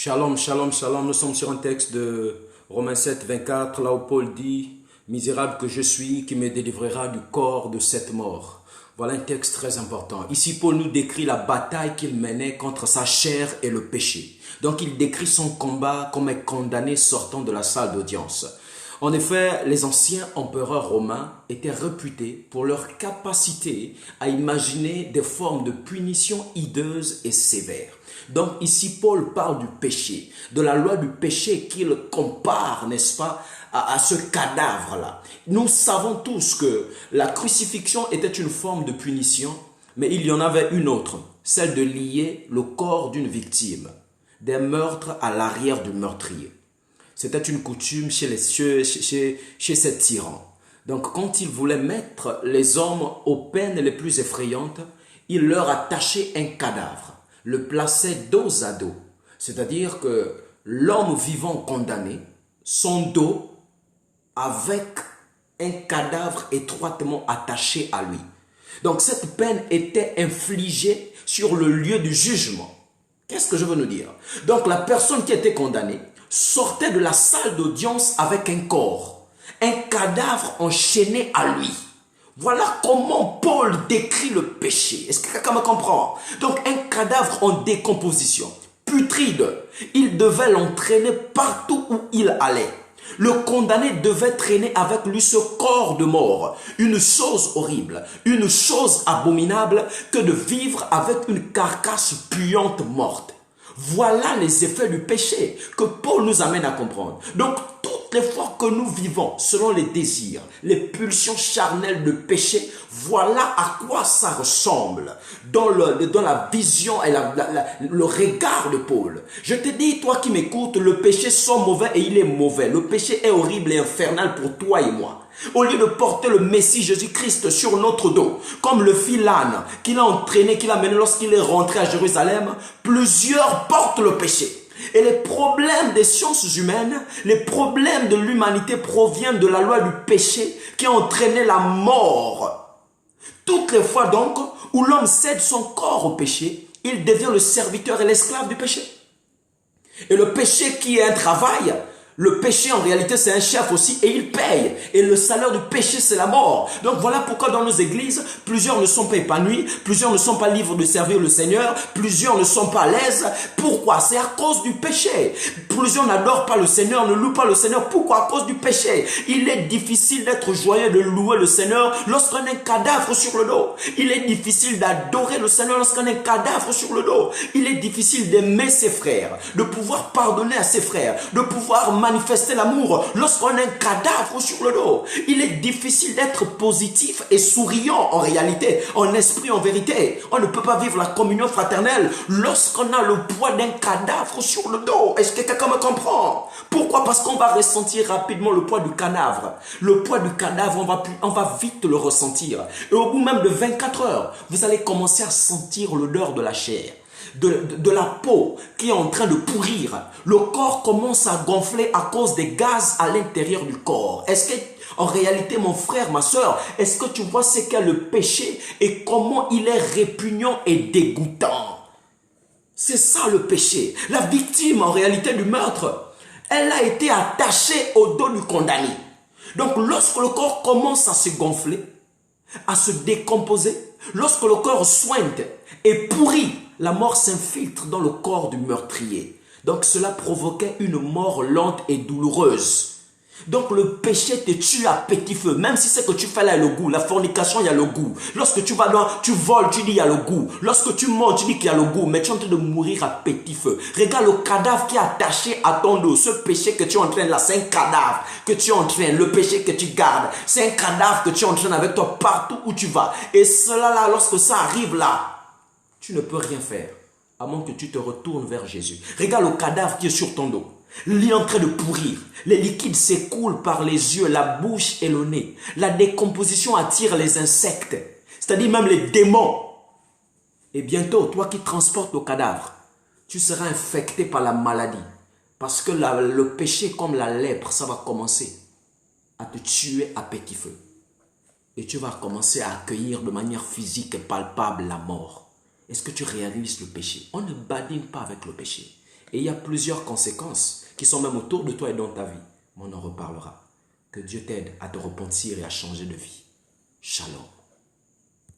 Shalom, shalom, shalom. Nous sommes sur un texte de Romains 7, 24, là où Paul dit « Misérable que je suis, qui me délivrera du corps de cette mort ». Voilà un texte très important. Ici, Paul nous décrit la bataille qu'il menait contre sa chair et le péché. Donc, il décrit son combat comme un condamné sortant de la salle d'audience. En effet, les anciens empereurs romains étaient réputés pour leur capacité à imaginer des formes de punition hideuses et sévères. Donc ici, Paul parle du péché, de la loi du péché qu'il compare, n'est-ce pas, à ce cadavre-là. Nous savons tous que la crucifixion était une forme de punition, mais il y en avait une autre, celle de lier le corps d'une victime, des meurtres à l'arrière du meurtrier. C'était une coutume chez ces tyrans. Donc quand ils voulaient mettre les hommes aux peines les plus effrayantes, ils leur attachaient un cadavre, le plaçaient dos à dos. C'est-à-dire que l'homme vivant condamné, son dos avec un cadavre étroitement attaché à lui. Donc cette peine était infligée sur le lieu du jugement. Qu'est-ce que je veux nous dire? Donc la personne qui était condamnée sortait de la salle d'audience avec un corps, un cadavre enchaîné à lui. Voilà comment Paul décrit le péché. Est-ce que quelqu'un me comprend? Donc un cadavre en décomposition, putride, il devait l'entraîner partout où il allait. Le condamné devait traîner avec lui ce corps de mort, une chose horrible, une chose abominable que de vivre avec une carcasse puante morte. Voilà les effets du péché que Paul nous amène à comprendre. Donc, toutes les fois que nous vivons selon les désirs, les pulsions charnelles de péché, voilà à quoi ça ressemble dans la vision et le regard de Paul. Je te dis, toi qui m'écoutes, le péché sont mauvais et il est mauvais. Le péché est horrible et infernal pour toi et moi. Au lieu de porter le Messie Jésus-Christ sur notre dos, comme le fit l'âne qu'il a entraîné, qu'il a mené lorsqu'il est rentré à Jérusalem, plusieurs portent le péché. Et les problèmes des sciences humaines, les problèmes de l'humanité proviennent de la loi du péché qui a entraîné la mort. Toutes les fois donc où l'homme cède son corps au péché, il devient le serviteur et l'esclave du péché. Et le péché qui est un travail, le péché en réalité c'est un chef aussi et il paye. Et le salaire du péché c'est la mort. Donc voilà pourquoi dans nos églises, plusieurs ne sont pas épanouis, plusieurs ne sont pas libres de servir le Seigneur, plusieurs ne sont pas à l'aise. Pourquoi? C'est à cause du péché. Plusieurs n'adorent pas le Seigneur, ne louent pas le Seigneur. Pourquoi? À cause du péché. Il est difficile d'être joyeux, de louer le Seigneur lorsqu'on a un cadavre sur le dos. Il est difficile d'adorer le Seigneur lorsqu'on a un cadavre sur le dos. Il est difficile d'aimer ses frères, de pouvoir pardonner à ses frères, de pouvoir manifester l'amour lorsqu'on a un cadavre sur le dos. Il est difficile d'être positif et souriant en réalité, en esprit, en vérité. On ne peut pas vivre la communion fraternelle lorsqu'on a le poids d'un cadavre sur le dos. Est-ce que quelqu'un me comprend? Pourquoi? Parce qu'on va ressentir rapidement le poids du cadavre. Le poids du cadavre, on va vite le ressentir. Et au bout même de 24 heures, vous allez commencer à sentir l'odeur de la chair. De la peau qui est en train de pourrir. Le corps commence à gonfler à cause des gaz à l'intérieur du corps. Est-ce que, en réalité, mon frère, ma soeur, est-ce que tu vois ce qu'est le péché et comment il est répugnant et dégoûtant? C'est ça le péché. La victime, en réalité, du meurtre, elle a été attachée au dos du condamné. Donc, lorsque le corps commence à se gonfler, à se décomposer, lorsque le corps sointe et pourrit, la mort s'infiltre dans le corps du meurtrier. Donc cela provoquait une mort lente et douloureuse. Donc le péché te tue à petit feu. Même si ce que tu fais là, il y a le goût. La fornication, il y a le goût. Lorsque tu vas loin, tu voles, tu dis il y a le goût. Lorsque tu mens, tu dis qu'il y a le goût. Mais tu es en train de mourir à petit feu. Regarde le cadavre qui est attaché à ton dos. Ce péché que tu entraînes là, c'est un cadavre que tu entraînes. Le péché que tu gardes, c'est un cadavre que tu entraînes avec toi partout où tu vas. Et cela là, lorsque ça arrive là, tu ne peux rien faire, à moins que tu te retournes vers Jésus. Regarde le cadavre qui est sur ton dos. Il est en train de pourrir. Les liquides s'écoulent par les yeux, la bouche et le nez. La décomposition attire les insectes, c'est-à-dire même les démons. Et bientôt, toi qui transportes le cadavre, tu seras infecté par la maladie. Parce que le péché, comme la lèpre, ça va commencer à te tuer à petit feu. Et tu vas commencer à accueillir de manière physique et palpable la mort. Est-ce que tu réalises le péché? On ne badine pas avec le péché. Et il y a plusieurs conséquences qui sont même autour de toi et dans ta vie. Mais on en reparlera. Que Dieu t'aide à te repentir et à changer de vie. Shalom.